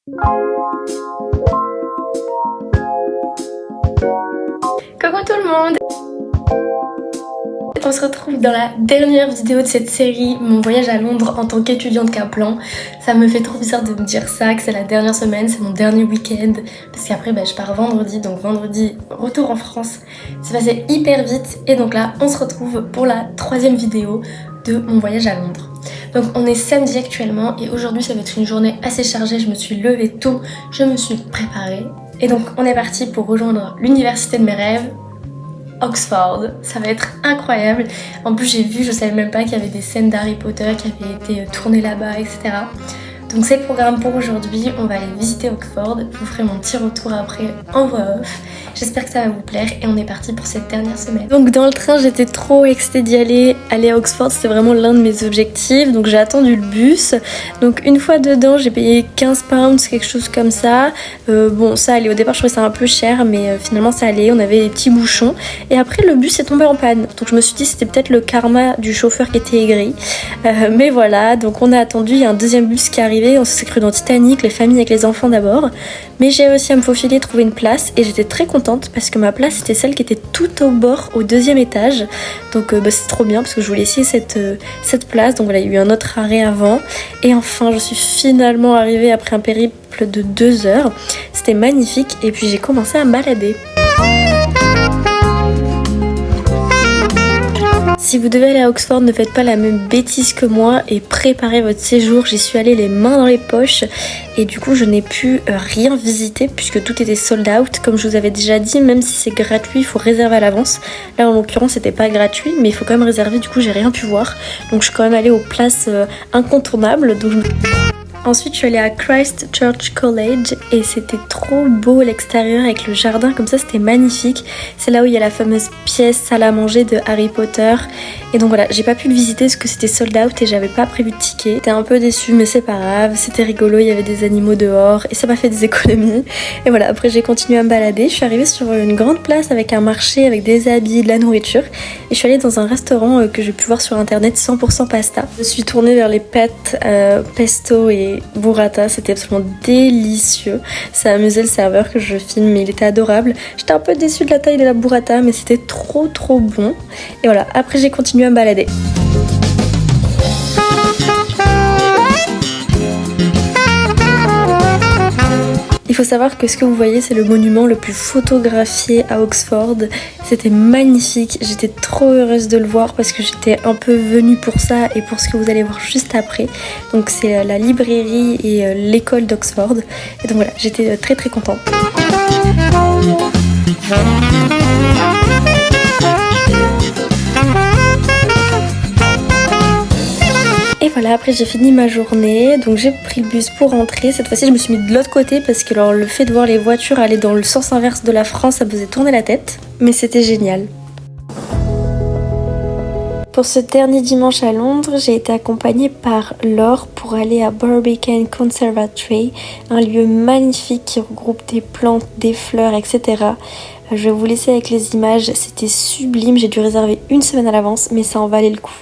Coucou tout le monde! On se retrouve dans la dernière vidéo de cette série, mon voyage à Londres en tant qu'étudiante Kaplan. Ça me fait trop bizarre de me dire ça, que c'est la dernière semaine, c'est mon dernier week-end. Parce qu'après je pars vendredi, donc vendredi retour en France. C'est passé hyper vite et donc là on se retrouve pour la troisième vidéo de mon voyage à Londres. Donc on est samedi actuellement et aujourd'hui ça va être une journée assez chargée. Je me suis levée tôt, je me suis préparée. Et donc on est parti pour rejoindre l'université de mes rêves, Oxford. Ça va être incroyable. En plus j'ai vu, je savais même pas qu'il y avait des scènes d'Harry Potter qui avaient été tournées là-bas, etc. Donc c'est le programme pour aujourd'hui, on va aller visiter Oxford. Je vous ferai mon petit retour après en voix off. J'espère que ça va vous plaire et on est parti pour cette dernière semaine. Donc dans le train j'étais trop excitée d'y aller à Oxford, c'était vraiment l'un de mes objectifs. Donc j'ai attendu le bus. Donc une fois dedans j'ai payé 15 pounds, quelque chose comme ça. Bon ça allait, au départ je trouvais ça un peu cher mais finalement ça allait, on avait des petits bouchons. Et après le bus est tombé en panne. Donc je me suis dit c'était peut-être le karma du chauffeur qui était aigri. Mais voilà, donc on a attendu, il y a un deuxième bus qui est arrivé. On s'est cru dans Titanic, les familles avec les enfants d'abord. Mais j'ai réussi à me faufiler, trouver une place et j'étais très contente parce que ma place était celle qui était tout au bord, au deuxième étage. Donc c'est trop bien parce que je voulais essayer cette place. Donc voilà, il y a eu un autre arrêt avant. Et enfin, je suis finalement arrivée après un périple de 2 heures. C'était magnifique et puis j'ai commencé à me balader. Si vous devez aller à Oxford, ne faites pas la même bêtise que moi et préparez votre séjour. J'y suis allée les mains dans les poches et du coup je n'ai pu rien visiter puisque tout était sold out. Comme je vous avais déjà dit, même si c'est gratuit, il faut réserver à l'avance. Là en l'occurrence c'était pas gratuit mais il faut quand même réserver, du coup j'ai rien pu voir. Donc je suis quand même allée aux places incontournables. Ensuite je suis allée à Christ Church College et c'était trop beau l'extérieur avec le jardin comme ça, c'était magnifique. C'est là où il y a la fameuse pièce salle à manger de Harry Potter. Et donc voilà, j'ai pas pu le visiter parce que c'était sold out et j'avais pas prévu de ticket. J'étais un peu déçue mais c'est pas grave, c'était rigolo, il y avait des animaux dehors et ça m'a fait des économies. Et voilà, après j'ai continué à me balader, je suis arrivée sur une grande place avec un marché avec des habits, de la nourriture. Et je suis allée dans un restaurant que j'ai pu voir sur internet, 100% pasta. Je suis tournée vers les pâtes pesto et burrata, c'était absolument délicieux. Ça amusait le serveur que je filme, mais il était adorable. J'étais un peu déçue de la taille de la burrata, mais c'était trop bon. Et voilà, après j'ai continué à me balader. Il faut savoir que ce que vous voyez, c'est le monument le plus photographié à Oxford. C'était magnifique, j'étais trop heureuse de le voir parce que j'étais un peu venue pour ça et pour ce que vous allez voir juste après. Donc c'est la librairie et l'école d'Oxford. Et donc voilà, j'étais très contente. Et voilà, après j'ai fini ma journée, donc j'ai pris le bus pour rentrer. Cette fois-ci je me suis mis de l'autre côté parce que alors, le fait de voir les voitures aller dans le sens inverse de la France, ça me faisait tourner la tête. Mais c'était génial. Pour ce dernier dimanche à Londres, j'ai été accompagnée par Laure pour aller à Barbican Conservatory, un lieu magnifique qui regroupe des plantes, des fleurs, etc. Je vais vous laisser avec les images, c'était sublime, j'ai dû réserver une semaine à l'avance, mais ça en valait le coup.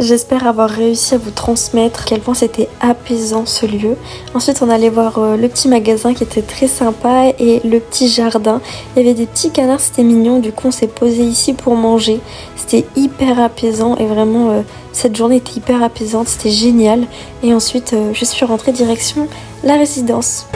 J'espère avoir réussi à vous transmettre à quel point c'était apaisant ce lieu. Ensuite on allait voir le petit magasin qui était très sympa et le petit jardin. Il y avait des petits canards, c'était mignon, du coup on s'est posé ici pour manger. C'était hyper apaisant et vraiment cette journée était hyper apaisante, c'était génial. Et ensuite je suis rentrée direction la résidence.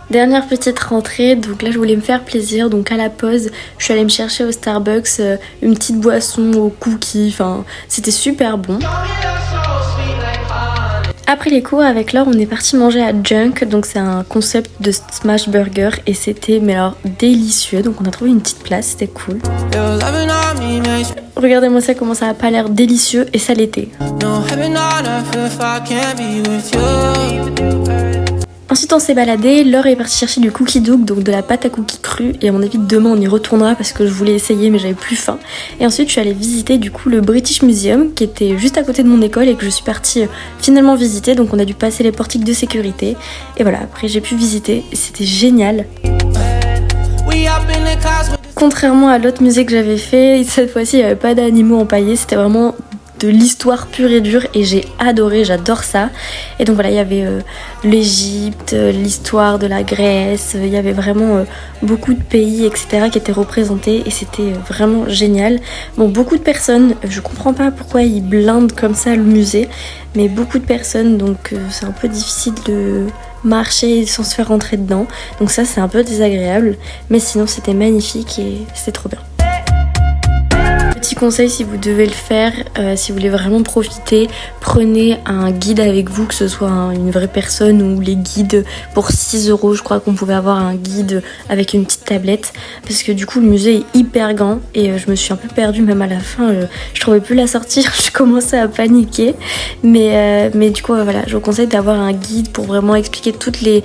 Dernière petite rentrée, donc là je voulais me faire plaisir, donc à la pause je suis allée me chercher au Starbucks une petite boisson aux cookies, enfin c'était super bon. Après les cours avec Laure on est parti manger à Junk, donc c'est un concept de smash burger et c'était mais alors délicieux, donc on a trouvé une petite place, c'était cool. Regardez-moi ça, comment ça a pas l'air délicieux et ça l'était. Ensuite on s'est baladé, Laure est partie chercher du cookie dough, donc de la pâte à cookies crue, et à mon avis demain on y retournera parce que je voulais essayer mais j'avais plus faim. Et ensuite je suis allée visiter du coup le British Museum qui était juste à côté de mon école et que je suis partie finalement visiter, donc on a dû passer les portiques de sécurité. Et voilà, après j'ai pu visiter, c'était génial. Contrairement à l'autre musée que j'avais fait, cette fois-ci il n'y avait pas d'animaux empaillés, c'était vraiment de l'histoire pure et dure et j'ai adoré, j'adore ça. Et donc voilà, il y avait l'Égypte, l'histoire de la Grèce, il y avait vraiment beaucoup de pays etc qui étaient représentés et c'était vraiment génial. Bon, beaucoup de personnes, je comprends pas pourquoi ils blindent comme ça le musée, mais beaucoup de personnes, donc c'est un peu difficile de marcher sans se faire rentrer dedans, donc ça c'est un peu désagréable, mais sinon c'était magnifique et c'était trop bien. Petit conseil si vous devez le faire, si vous voulez vraiment profiter, prenez un guide avec vous, que ce soit une vraie personne ou les guides pour 6 € je crois qu'on pouvait avoir un guide avec une petite tablette, parce que du coup le musée est hyper grand et je me suis un peu perdue même à la fin, je trouvais plus la sortie, je commençais à paniquer, mais du coup voilà, je vous conseille d'avoir un guide pour vraiment expliquer toutes les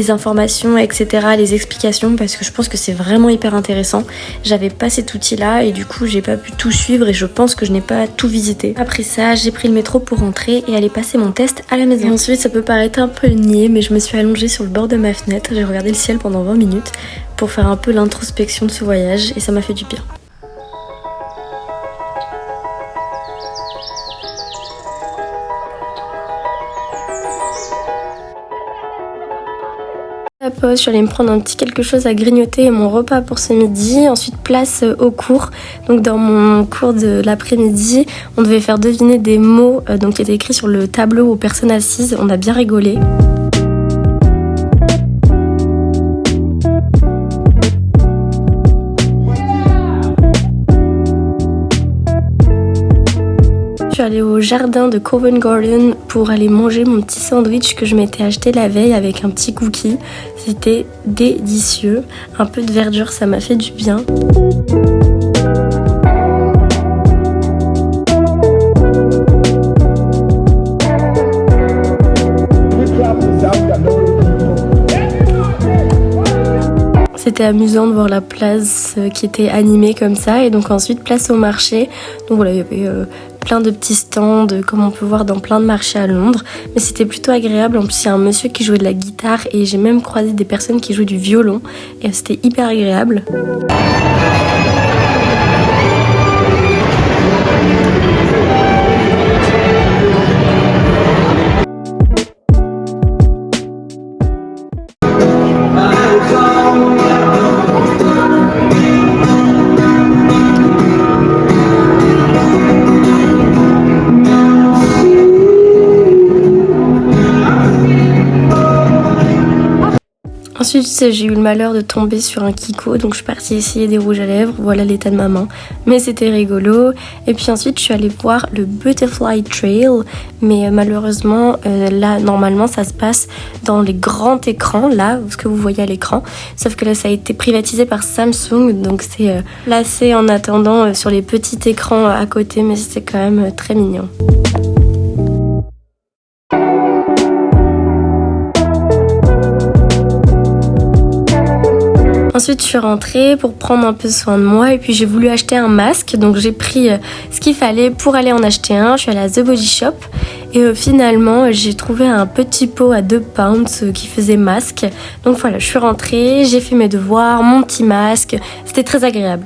informations etc, les explications, parce que je pense que c'est vraiment hyper intéressant. J'avais pas cet outil là et du coup j'ai pas pu tout suivre et je pense que je n'ai pas tout visité. Après ça j'ai pris le métro pour rentrer et aller passer mon test à la maison. Et ensuite ça peut paraître un peu niais mais je me suis allongée sur le bord de ma fenêtre, j'ai regardé le ciel pendant 20 minutes pour faire un peu l'introspection de ce voyage et ça m'a fait du bien. À la pause, je suis allée me prendre un petit quelque chose à grignoter et mon repas pour ce midi. Ensuite, place au cours. Donc dans mon cours de l'après-midi, on devait faire deviner des mots donc qui étaient écrits sur le tableau aux personnes assises. On a bien rigolé. Je suis allée au jardin de Covent Garden pour aller manger mon petit sandwich que je m'étais acheté la veille avec un petit cookie. C'était délicieux. Un peu de verdure, ça m'a fait du bien. C'était amusant de voir la place qui était animée comme ça, et donc ensuite place au marché. Donc voilà, il y avait plein de petits stands comme on peut voir dans plein de marchés à Londres, mais c'était plutôt agréable. En plus il y a un monsieur qui jouait de la guitare et j'ai même croisé des personnes qui jouaient du violon et c'était hyper agréable. Ensuite, j'ai eu le malheur de tomber sur un Kiko, donc je suis partie essayer des rouges à lèvres, voilà l'état de ma main, mais c'était rigolo. Et puis ensuite, je suis allée voir le Butterfly Trail, mais malheureusement, là, normalement, ça se passe dans les grands écrans, là, ce que vous voyez à l'écran, sauf que là, ça a été privatisé par Samsung, donc c'est placé en attendant sur les petits écrans à côté, mais c'était quand même très mignon. Ensuite je suis rentrée pour prendre un peu soin de moi et puis j'ai voulu acheter un masque, donc j'ai pris ce qu'il fallait pour aller en acheter un. Je suis allée à The Body Shop et finalement j'ai trouvé un petit pot à 2 pounds qui faisait masque. Donc voilà, je suis rentrée, j'ai fait mes devoirs, mon petit masque, c'était très agréable.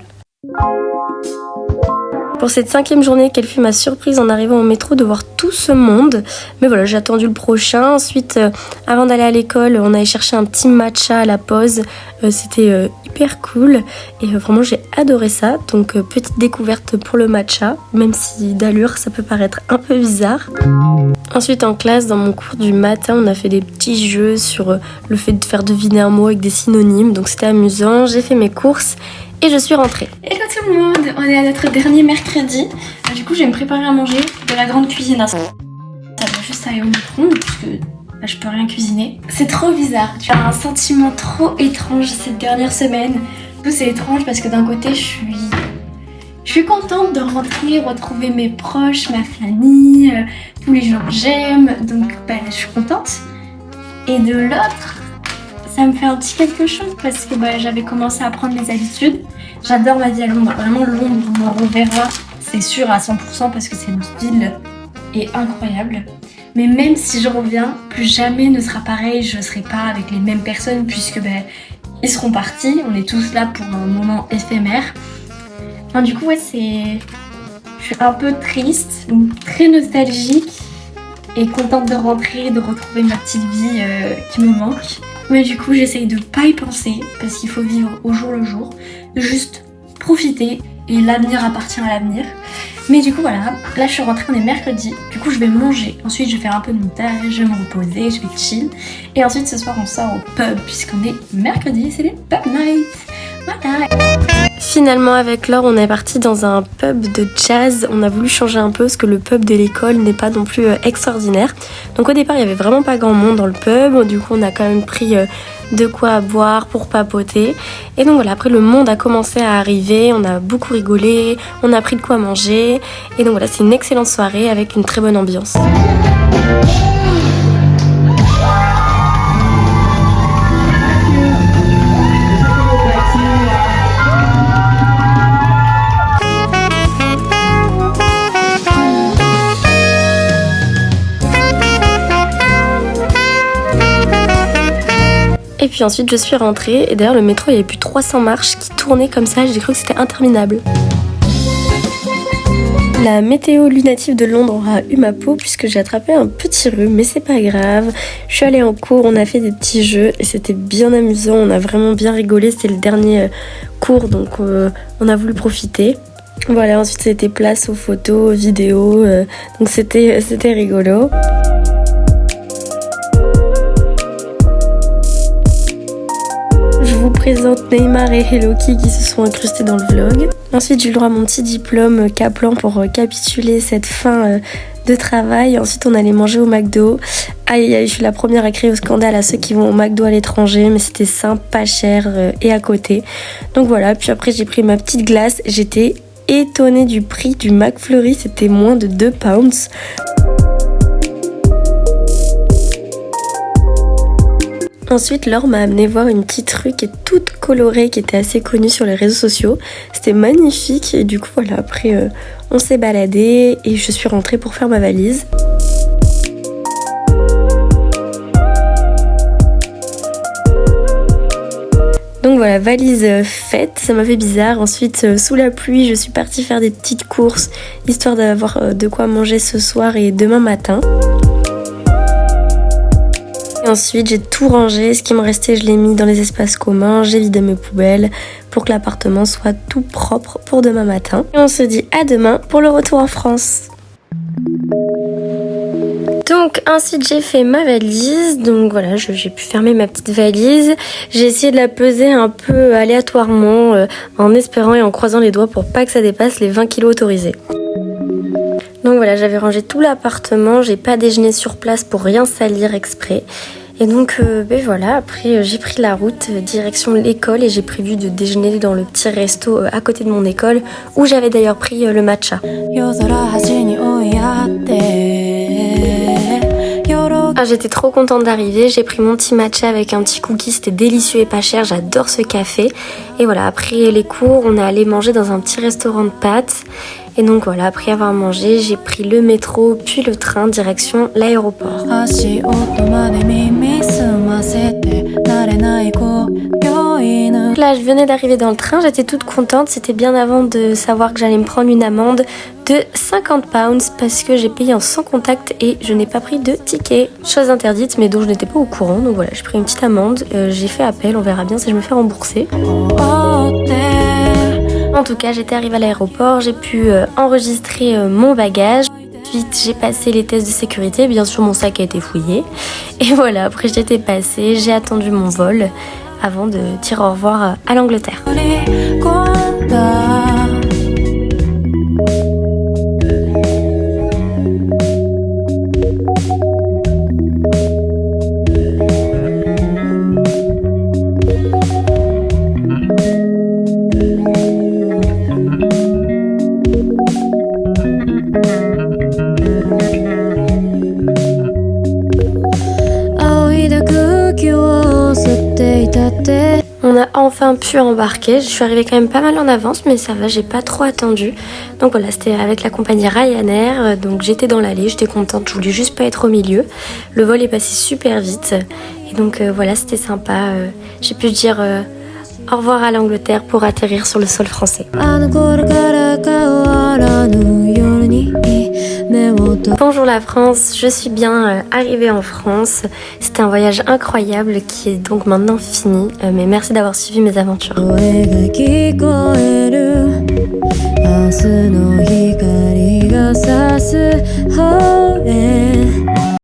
Pour cette 5e journée, quelle fut ma surprise en arrivant au métro de voir tout ce monde. Mais voilà, j'ai attendu le prochain. Ensuite, avant d'aller à l'école, on allait chercher un petit matcha à la pause. C'était hyper cool et vraiment j'ai adoré ça. Donc petite découverte pour le matcha, même si d'allure ça peut paraître un peu bizarre. Ensuite en classe, dans mon cours du matin, on a fait des petits jeux sur le fait de faire deviner un mot avec des synonymes. Donc c'était amusant, j'ai fait mes courses et je suis rentrée. Hello tout le monde, on est à notre dernier mercredi. Du coup je vais me préparer à manger de la grande cuisine. Ça va juste aller au micro puisque là, je peux rien cuisiner. C'est trop bizarre, tu as un sentiment trop étrange cette dernière semaine. Du coup c'est étrange parce que d'un côté je suis contente de rentrer, retrouver mes proches, ma famille, tous les gens que j'aime, donc je suis contente. Et de l'autre, ça me fait un petit quelque chose parce que j'avais commencé à prendre mes habitudes. J'adore ma vie à Londres, vraiment Londres, on me reverra, c'est sûr à 100% parce que cette ville est incroyable. Mais même si je reviens, plus jamais ne sera pareil, je ne serai pas avec les mêmes personnes puisque ils seront partis, on est tous là pour un moment éphémère. Enfin, du coup je suis un peu triste, très nostalgique et contente de rentrer, de retrouver ma petite vie qui me manque. Mais du coup j'essaye de pas y penser parce qu'il faut vivre au jour le jour, de juste profiter et l'avenir appartient à l'avenir. Mais du coup voilà, là je suis rentrée, on est mercredi, du coup je vais manger, ensuite je vais faire un peu de montage, je vais me reposer, je vais chill. Et ensuite ce soir on sort au pub puisqu'on est mercredi, c'est les pub nights. Voilà. Finalement avec Laure on est parti dans un pub de jazz, on a voulu changer un peu parce que le pub de l'école n'est pas non plus extraordinaire. Donc au départ il y avait vraiment pas grand monde dans le pub, du coup on a quand même pris de quoi boire pour papoter. Et donc voilà, après le monde a commencé à arriver, on a beaucoup rigolé, on a pris de quoi manger. Et donc voilà, c'est une excellente soirée avec une très bonne ambiance. Et puis ensuite je suis rentrée et d'ailleurs le métro il y avait plus 300 marches qui tournaient comme ça, j'ai cru que c'était interminable. La météo lunatique de Londres aura eu ma peau puisque j'ai attrapé un petit rhume, mais c'est pas grave. Je suis allée en cours, on a fait des petits jeux et c'était bien amusant, on a vraiment bien rigolé, c'était le dernier cours donc on a voulu profiter. Voilà, ensuite c'était place aux photos, aux vidéos, donc c'était rigolo. Je vous présente Neymar et Helloki qui se sont incrustés dans le vlog. Ensuite j'ai eu le droit à mon petit diplôme Kaplan pour récapituler cette fin de travail. Ensuite on allait manger au McDo. Aïe aïe, je suis la première à crier au scandale à ceux qui vont au McDo à l'étranger, mais c'était simple, pas cher et à côté. Donc voilà, puis après j'ai pris ma petite glace. J'étais étonnée du prix du McFlurry, c'était moins de 2 pounds. Ensuite, Laure m'a amené voir une petite rue qui est toute colorée, qui était assez connue sur les réseaux sociaux. C'était magnifique et du coup voilà, après on s'est baladé et je suis rentrée pour faire ma valise. Donc voilà, valise faite, ça m'a fait bizarre. Ensuite, sous la pluie, je suis partie faire des petites courses, histoire d'avoir de quoi manger ce soir et demain matin. Ensuite j'ai tout rangé, ce qui me restait je l'ai mis dans les espaces communs, j'ai vidé mes poubelles pour que l'appartement soit tout propre pour demain matin. Et on se dit à demain pour le retour en France. Donc ensuite j'ai fait ma valise, donc voilà j'ai pu fermer ma petite valise. J'ai essayé de la peser un peu aléatoirement en espérant et en croisant les doigts pour pas que ça dépasse les 20 kg autorisés. Donc voilà, j'avais rangé tout l'appartement, j'ai pas déjeuné sur place pour rien salir exprès. Et donc voilà, après j'ai pris la route direction l'école et j'ai prévu de déjeuner dans le petit resto à côté de mon école où j'avais d'ailleurs pris le matcha. Ah, j'étais trop contente d'arriver, j'ai pris mon petit matcha avec un petit cookie, c'était délicieux et pas cher, j'adore ce café. Et voilà, après les cours, on est allé manger dans un petit restaurant de pâtes. Et donc voilà, après avoir mangé, j'ai pris le métro puis le train direction l'aéroport. Donc là, je venais d'arriver dans le train, j'étais toute contente. C'était bien avant de savoir que j'allais me prendre une amende de 50 pounds parce que j'ai payé en sans contact et je n'ai pas pris de ticket. Chose interdite, mais dont je n'étais pas au courant. Donc voilà, j'ai pris une petite amende. J'ai fait appel, on verra bien si je me fais rembourser. En tout cas, j'étais arrivée à l'aéroport, j'ai pu enregistrer mon bagage. Ensuite, j'ai passé les tests de sécurité. Bien sûr, mon sac a été fouillé. Et voilà, après j'étais passée, j'ai attendu mon vol avant de dire au revoir à l'Angleterre. On a enfin pu embarquer, je suis arrivée quand même pas mal en avance mais ça va, j'ai pas trop attendu. Donc voilà, c'était avec la compagnie Ryanair, donc j'étais dans l'allée, j'étais contente, je voulais juste pas être au milieu. Le vol est passé super vite et donc voilà, c'était sympa. J'ai pu dire au revoir à l'Angleterre pour atterrir sur le sol français. Bonjour la France, je suis bien arrivée en France. C'était un voyage incroyable qui est donc maintenant fini. Mais merci d'avoir suivi mes aventures.